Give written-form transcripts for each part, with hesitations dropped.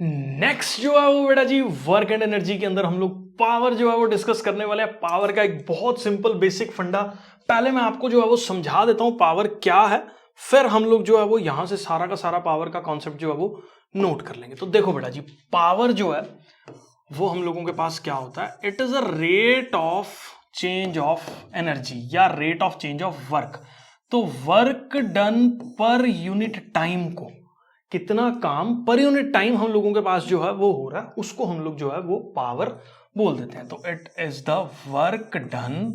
Next जो है वो बेटा जी वर्क एंड एनर्जी के अंदर हम लोग पावर जो है वो डिस्कस करने वाले हैं। पावर का एक बहुत सिंपल बेसिक फंडा पहले मैं आपको जो है वो समझा देता हूं पावर क्या है, फिर हम लोग जो है वो यहां से सारा का सारा पावर का कॉन्सेप्ट जो है वो नोट कर लेंगे। तो देखो बेटा जी, पावर जो है वो हम लोगों के पास क्या होता है, it is a rate of change of energy या rate of change of work. तो work done per unit time को, कितना काम पर यूनिट टाइम हम लोगों के पास जो है वो हो रहा है, उसको हम लोग जो है वो पावर बोल देते हैं। तो it is the work done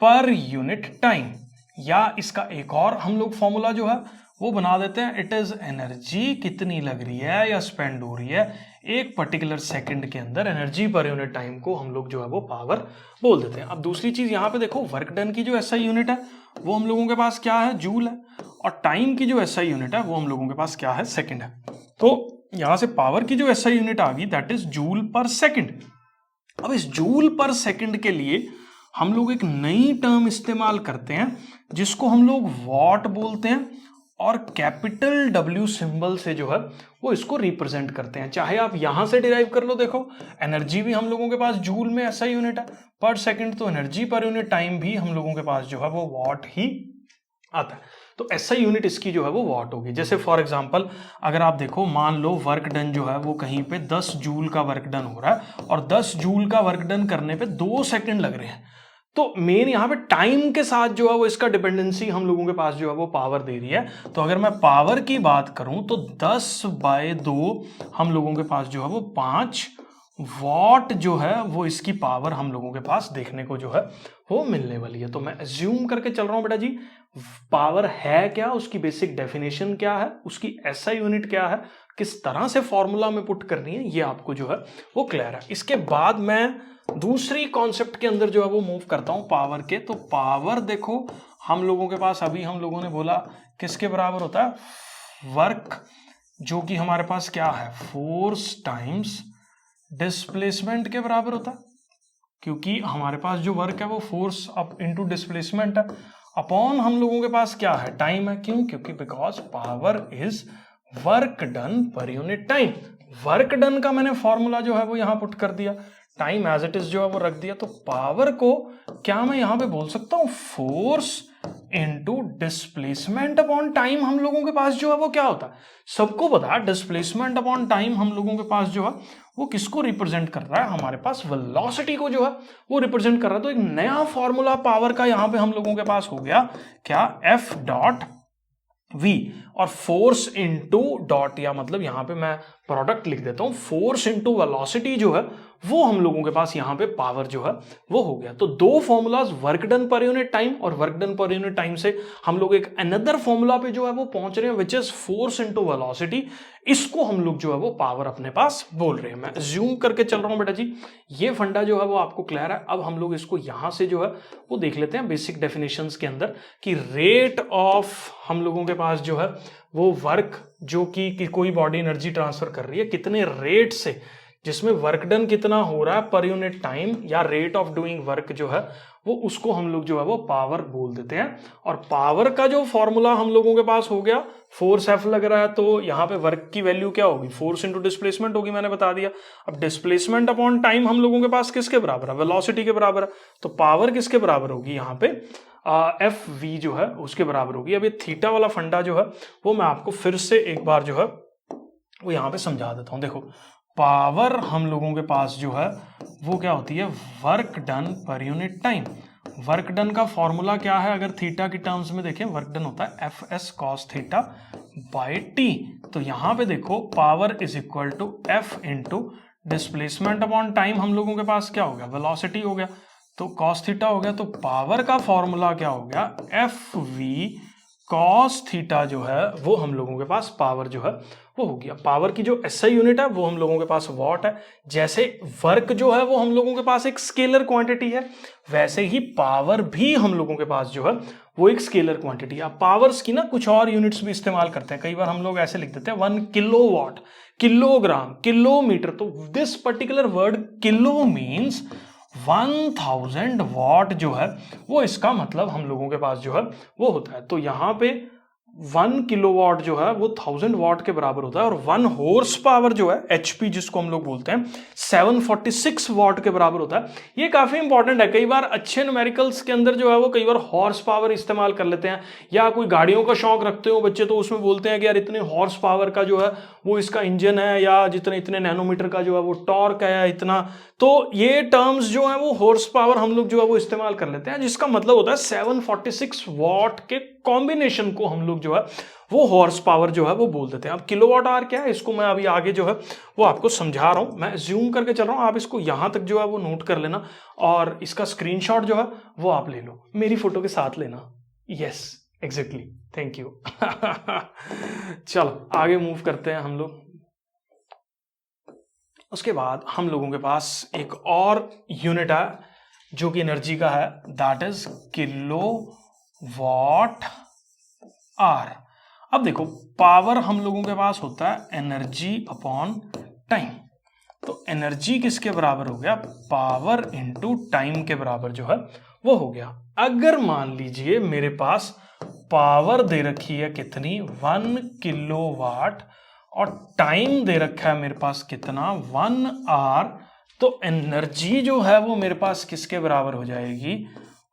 per unit time, या इसका एक और हम लोग फॉर्मूला जो है वो बना देते हैं, इट इज एनर्जी कितनी लग रही है या स्पेंड हो रही है एक पर्टिकुलर सेकंड के अंदर, एनर्जी पर यूनिट टाइम को हम लोग जो है वो पावर बोल देते हैं। अब दूसरी चीज यहां पे देखो, वर्क डन की जो एसआई यूनिट है वो हम लोगों के पास क्या है, जूल है, और टाइम की जो एसआई यूनिट है वो हम लोगों के पास क्या है, सेकंड है। तो यहां से पावर की जो एसआई यूनिट आ गई दैट इज जूल पर सेकंड। अब इस जूल पर सेकंड के लिए हम लोग एक नई टर्म इस्तेमाल करते हैं जिसको हम लोग वॉट बोलते हैं, और कैपिटल डब्ल्यू सिंबल से जो है वो इसको रिप्रेजेंट करते हैं। चाहे आप यहां से डिराइव कर लो, देखो एनर्जी भी हम लोगों के पास जूल में ऐसा यूनिट है पर सेकंड, तो एनर्जी पर यूनिट टाइम भी हम लोगों के पास जो है वो वॉट ही आता है। तो ऐसा यूनिट इसकी जो है वो वॉट होगी। जैसे फॉर एग्जांपल अगर आप देखो, मान लो वर्क डन जो है वो कहीं पे 10 जूल का वर्क डन हो रहा है, और 10 जूल का वर्क डन करने पे 2 सेकंड लग रहे हैं, तो मेन यहां पे टाइम के साथ जो है वो इसका डिपेंडेंसी हम लोगों के पास जो है वो पावर दे रही है। तो अगर मैं पावर की बात करूं तो 10/2 हम लोगों के पास जो है वो 5 वॉट जो है वो इसकी पावर हम लोगों के पास देखने को जो है वो मिलने वाली है। तो मैं एज्यूम करके चल रहा हूं बेटा जी, पावर है क्या, उसकी बेसिक डेफिनेशन क्या है, उसकी एसआई यूनिट क्या है, किस तरह से फॉर्मूला में पुट करनी है, ये आपको जो है वो क्लियर है। इसके बाद मैं दूसरी कॉन्सेप्ट के अंदर जो है वो मूव करता हूं पावर के। तो पावर देखो हम लोगों के पास, अभी हम लोगों ने बोला किसके बराबर होता है, वर्क जो कि हमारे पास क्या है, फोर्स टाइम्स डिस्प्लेसमेंट के बराबर होता है, क्योंकि हमारे पास जो वर्क है वो फोर्स अप इनटू डिस्प्लेसमेंट है, अपॉन हम लोगों के पास क्या है, टाइम है। क्यों? क्योंकि because power is work done per unit time. Work done का मैंने फॉर्मूला जो है वो यहां पुट कर दिया, टाइम एज इट इज जो है वो रख दिया। तो पावर को क्या मैं यहां पे बोल सकता हूं, force into displacement upon time हम लोगों के पास जो है वो क्या होता है, सबको पता है डिस्प्लेसमेंट अपॉन टाइम हम लोगों के पास जो है वो किसको रिप्रेजेंट कर रहा है, हमारे पास वेलोसिटी को जो है वो रिप्रेजेंट कर रहा है। तो एक नया फॉर्मूला पावर का यहां पे हम लोगों के पास हो गया क्या, एफ डॉट वी, और फोर्स इनटू डॉट, या मतलब यहां पे मैं प्रोडक्ट लिख देता हूं, फोर्स इनटू वेलोसिटी जो है वो हम लोगों के पास यहां पे पावर जो है वो हो गया। तो दो formulas, work done per unit time और work done per unit time से हम लोग एक अनदर फॉर्मूला पे जो है वो पहुंच रहे हैं which is force into velocity. इसको हम लोग जो है वो पावर अपने पास बोल रहे हैं। मैं अज्यूम करके चल रहा हूं बेटा जी, ये फंडा जो है वो आपको क्लियर है। अब हम लोग इसको यहां से जो है वो देख लेते हैं बेसिक डेफिनेशंस के अंदर कि रेट ऑफ हम लोगों के पास जो है वो वर्क जो कि कोई बॉडी एनर्जी ट्रांसफर कर रही है कितने रेट से, जिसमें वर्क डन कितना हो रहा है पर यूनिट टाइम या रेट ऑफ डूइंग वर्क जो है वो, उसको हम लोग जो है वो पावर बोल देते हैं। और पावर का जो फॉर्मूला हम लोगों के पास हो गया, फोर्स एफ लग रहा है तो यहाँ पे वर्क की वैल्यू क्या होगी, फोर्स इंटू डिस्प्लेसमेंट होगी, मैंने बता दिया। अब डिस्प्लेसमेंट अपॉन टाइम हम लोगों के पास किसके बराबर है, वेलोसिटी के बराबर है। तो पावर किसके बराबर होगी यहाँ पे, एफ वी जो है उसके बराबर होगी। अब ये थीटा वाला फंडा जो है वो मैं आपको फिर से एक बार जो है वो यहाँ पे समझा देता हूँ। देखो पावर हम लोगों के पास जो है वो क्या होती है, work done per unit time. Work done का फॉर्मूला क्या है, अगर थीटा की टर्म्स में देखें, वर्क डन होता है F S cos theta by T. तो यहां पे देखो power is equal to F into displacement upon time हम लोगों के पास क्या हो गया, वेलोसिटी हो गया, तो कॉस थीटा हो गया। तो पावर का फॉर्मूला क्या हो गया, एफ वी कॉस थीटा जो है वो हम लोगों के पास पावर जो है वो हो गया। पावर की जो एसआई यूनिट है वो हम लोगों के पास वॉट है। जैसे वर्क जो है वो हम लोगों के पास एक स्केलर क्वांटिटी है, वैसे ही पावर भी हम लोगों के पास जो है वो एक स्केलर क्वांटिटी है। पावर्स की ना कुछ और यूनिट्स भी इस्तेमाल करते हैं, कई बार हम लोग ऐसे लिख देते हैं 1 किलोवाट, किलोग्राम, किलोमीटर। तो this particular word kilo means 1000 what जो है वो इसका मतलब हम लोगों के पास जो है वो होता है। तो यहां पे 1 किलोवाट जो है वो 1000 वाट के बराबर होता है, और 1 हॉर्स पावर जो है एचपी जिसको हम लोग बोलते हैं 746 वाट के बराबर होता है। ये काफी इंपॉर्टेंट है। कई बार अच्छे न्यूमेरिकल्स के अंदर जो है वो कई बार हॉर्स पावर इस्तेमाल कर लेते हैं, या कोई गाड़ियों का शौक रखते हो बच्चे तो उसमें बोलते हैं कि यार इतने हॉर्स पावर का जो है वो इसका इंजन है, या जितने इतने नैनोमीटर का जो है वो टॉर्क है, इतना। तो ये टर्म्स जो है वो हॉर्स पावर हम लोग जो है वो इस्तेमाल कर लेते हैं, जिसका मतलब होता है 746 वाट के कॉम्बिनेशन को हम लोग जो है वो हॉर्स पावर जो है वो बोल देते हैं। अब किलोवाट आवर क्या है, इसको मैं अभी आगे जो है वो आपको समझा रहा हूं, मैं ज्यूम करके चल रहा हूं, आप इसको यहां तक जो है वो नोट कर लेना, और इसका स्क्रीनशॉट जो है वो आप ले लो, मेरी फोटो के साथ लेना। Yes exactly, thank you. चलो आगे मूव करते हैं हम लोग। उसके बाद हम लोगों के पास एक और यूनिट है जो कि एनर्जी का है, that is kilowatt hour. अब देखो पावर हम लोगों के पास होता है एनर्जी अपॉन टाइम, तो एनर्जी किसके बराबर हो गया, पावर इंटू टाइम के बराबर जो है वो हो गया। अगर मान लीजिए मेरे पास पावर दे रखी है कितनी 1 किलोवाट, और टाइम दे रखा है मेरे पास कितना 1 आवर, तो एनर्जी जो है वो मेरे पास किसके बराबर हो जाएगी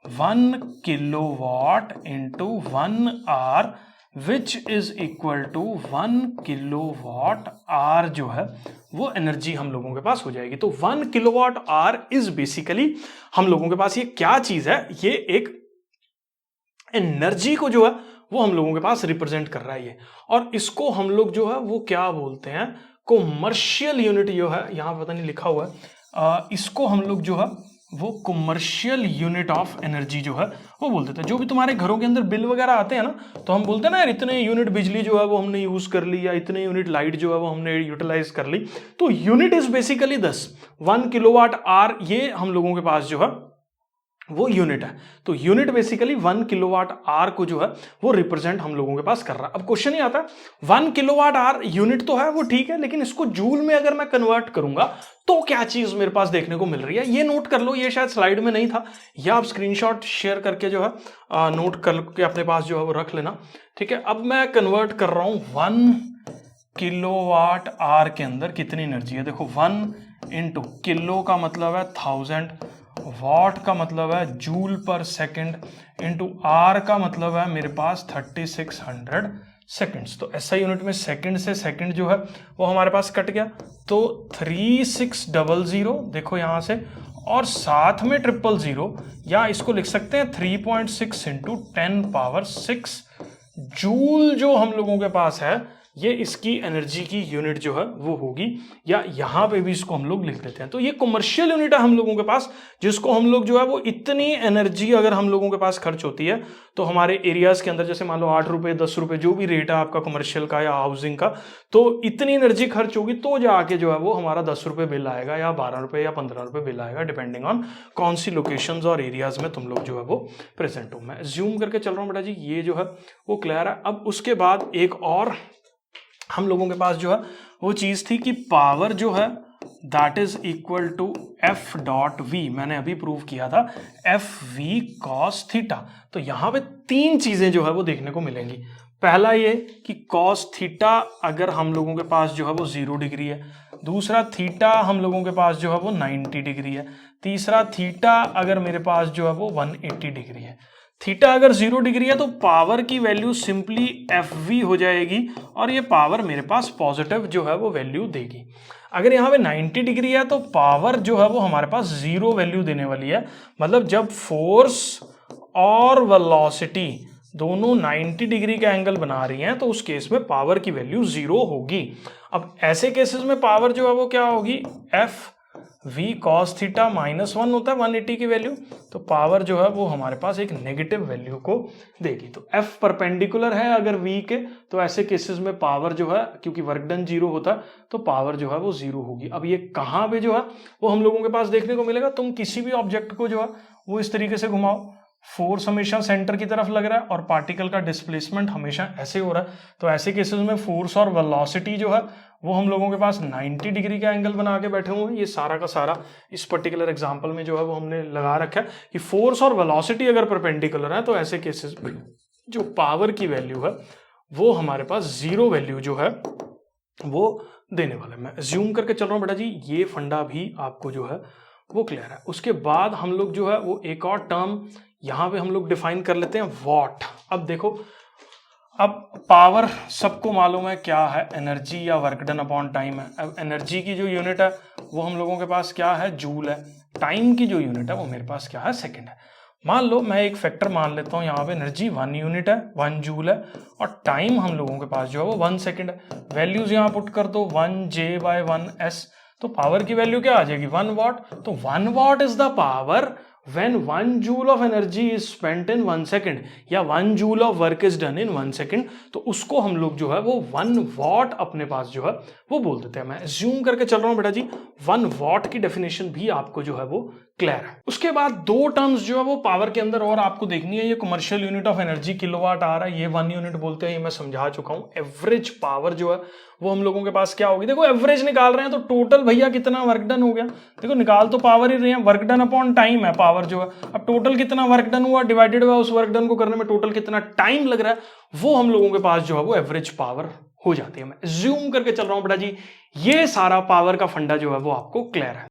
1 kilowatt into 1 hour, which is equal to 1 kilowatt hour जो है वो एनर्जी हम लोगों के पास हो जाएगी। तो 1 किलोवाट आवर इज बेसिकली हम लोगों के पास ये क्या चीज है, ये एक एनर्जी को जो है वो हम लोगों के पास रिप्रेजेंट कर रहा है ये, और इसको हम लोग जो है वो क्या बोलते हैं, कॉमर्शियल यूनिट जो है, यहां पता नहीं लिखा हुआ है, इसको हम लोग जो है वो कॉमर्शियल यूनिट ऑफ एनर्जी जो है वो बोल देते हैं। जो भी तुम्हारे घरों के अंदर बिल वगैरह आते हैं ना, तो हम बोलते हैं ना यार इतने यूनिट बिजली जो है वो हमने यूज कर ली, या इतने यूनिट लाइट जो है वो हमने यूटिलाइज कर ली। तो unit is basically 1 kilowatt our, ये हम लोगों के पास जो है वो यूनिट है। तो यूनिट बेसिकली 1 किलोवाट आवर को जो है वो रिप्रेजेंट हम लोगों के पास कर रहा है। अब क्वेश्चन ही आता है 1 किलोवाट आवर यूनिट तो है वो ठीक है, लेकिन इसको जूल में अगर मैं कन्वर्ट करूंगा तो क्या चीज मेरे पास देखने को मिल रही है, ये नोट कर लो, ये शायद स्लाइड में नहीं था, या आप स्क्रीनशॉट शेयर करके जो है नोट करके अपने पास जो है वो रख लेना, ठीक है। अब मैं कन्वर्ट कर रहा हूं 1 किलोवाट आवर के अंदर कितनी एनर्जी है, देखो 1 इंटू किलो का मतलब है 1000, वॉट का मतलब है जूल पर सेकंड, इंटू आर का मतलब है मेरे पास 3600 सेकंड्स। तो ऐसा यूनिट में सेकंड से सेकंड जो है वो हमारे पास कट गया, तो 3600 देखो यहां से, और साथ में 000, या इसको लिख सकते हैं 3.6 इंटू 10 पावर 6 जूल जो हम लोगों के पास है, ये इसकी एनर्जी की यूनिट जो है वो होगी, या यहां पे भी इसको हम लोग लिख देते हैं। तो ये कमर्शियल यूनिट है हम लोगों के पास, जिसको हम लोग जो है वो इतनी एनर्जी अगर हम लोगों के पास खर्च होती है, तो हमारे एरियाज के अंदर जैसे मान लो 8 रुपए 10 रुपए जो भी रेट है आपका कमर्शियल का या हाउसिंग का, तो इतनी एनर्जी खर्च होगी तो जाके जो है वो हमारा 10 रुपए बिल आएगा, या 12 रुपए या 15 रुपए बिल आएगा, डिपेंडिंग ऑन कौन सी लोकेशंस और एरियाज में तुम लोग जो है वो प्रेजेंट हो। मैं ज्यूम करके चल रहा हूँ बेटा जी, ये जो है वो क्लियर है। अब उसके बाद एक और हम लोगों के पास जो है वो चीज थी कि पावर जो है that is equal to F dot V, मैंने अभी प्रूव किया था एफ वी कॉस थीटा। तो यहां पे 3 चीजें जो है वो देखने को मिलेंगी। पहला ये कि कॉस थीटा अगर हम लोगों के पास जो है वो 0 डिग्री है, दूसरा थीटा हम लोगों के पास जो है वो 90 डिग्री है, तीसरा थीटा अगर मेरे पास जो है वो 180 डिग्री है। थीटा अगर 0 डिग्री है तो पावर की वैल्यू सिंपली एफ वी हो जाएगी, और ये पावर मेरे पास पॉजिटिव जो है वो वैल्यू देगी। अगर यहाँ पे 90 डिग्री है तो पावर जो है वो हमारे पास 0 वैल्यू देने वाली है, मतलब जब फोर्स और वेलोसिटी दोनों 90 डिग्री का एंगल बना रही हैं तो उस केस में पावर की वैल्यू 0 होगी। अब ऐसे केसेस में पावर जो है वो क्या होगी, एफ वी कॉस थीटा -1 होता है 180 की वैल्यू, तो पावर जो है वो हमारे पास एक नेगेटिव वैल्यू को देगी। तो एफ परपेंडिकुलर है अगर वी के, तो ऐसे केसेस में पावर जो है, क्योंकि वर्क डन 0 होता है, तो पावर जो है वो 0 होगी। अब ये कहाँ पे जो है वो हम लोगों के पास देखने को मिलेगा, तुम किसी भी ऑब्जेक्ट को जो है वो इस तरीके से घुमाओ, फोर्स हमेशा सेंटर की तरफ लग रहा है और पार्टिकल का डिस्प्लेसमेंट हमेशा ऐसे हो रहा है, तो ऐसे केसेस में फोर्स और वेलोसिटी जो है वो हम लोगों के पास 90 डिग्री का एंगल बना के बैठे हुए हैं। ये सारा का सारा इस पर्टिकुलर एग्जांपल में जो है वो हमने लगा रखा है कि फोर्स और वेलोसिटी अगर परपेंडिकुलर है तो ऐसे केसेस में जो पावर की वैल्यू है वो हमारे पास जीरो वैल्यू जो है वो देने वाला है। मैं अज्यूम करके चल रहा हूं बेटा जी, ये फंडा भी आपको जो है वो क्लियर है। उसके बाद हम लोग जो है वो एक और टर्म यहां पे हम लोग डिफाइन कर लेते हैं, वॉट। अब देखो, अब पावर सबको मालूम है क्या है, एनर्जी या वर्क डन अपॉन टाइम है। अब एनर्जी की जो यूनिट है वो हम लोगों के पास क्या है, जूल है। टाइम की जो यूनिट है वो मेरे पास क्या है, सेकंड है। मान लो मैं एक फैक्टर मान लेता हूं, यहाँ पे एनर्जी 1 यूनिट है, 1 जूल है, और टाइम हम लोगों के पास जो है वो 1 सेकंड है। वैल्यूज यहाँ पुट कर दो, 1J/1S, तो पावर की वैल्यू क्या आ जाएगी, 1 वॉट। तो 1 what is the power when 1 joule of energy is spent in 1 second या 1 joule of work is done in 1 second, तो उसको हम लोग जो है वो 1 वॉट अपने पास जो है वो बोल देते हैं। मैं assume करके चल रहा हूं बेटा जी, 1 वॉट की डेफिनेशन भी आपको जो है वो क्लियर है। उसके बाद दो टर्म्स जो है वो पावर के अंदर और आपको देखनी है। ये commercial unit of energy kilowatt आ रहा है, ये 1 यूनिट बोलते हैं, ये मैं समझा चुका हूं। एवरेज पावर जो है वो हम लोगों के पास क्या होगी, देखो एवरेज निकाल रहे हैं तो टोटल भैया कितना वर्क डन हो गया, देखो निकाल तो पावर ही रहे हैं, वर्क डन अपॉन टाइम है पावर जो है। अब टोटल कितना वर्क डन हुआ डिवाइडेड बाय उस वर्क डन को करने में टोटल कितना टाइम लग रहा है, वो हम लोगों के पास जो है वो एवरेज पावर हो जाती है। मैं अज्यूम करके चल रहा हूं बेटा जी, ये सारा पावर का फंडा जो है वो आपको क्लियर है।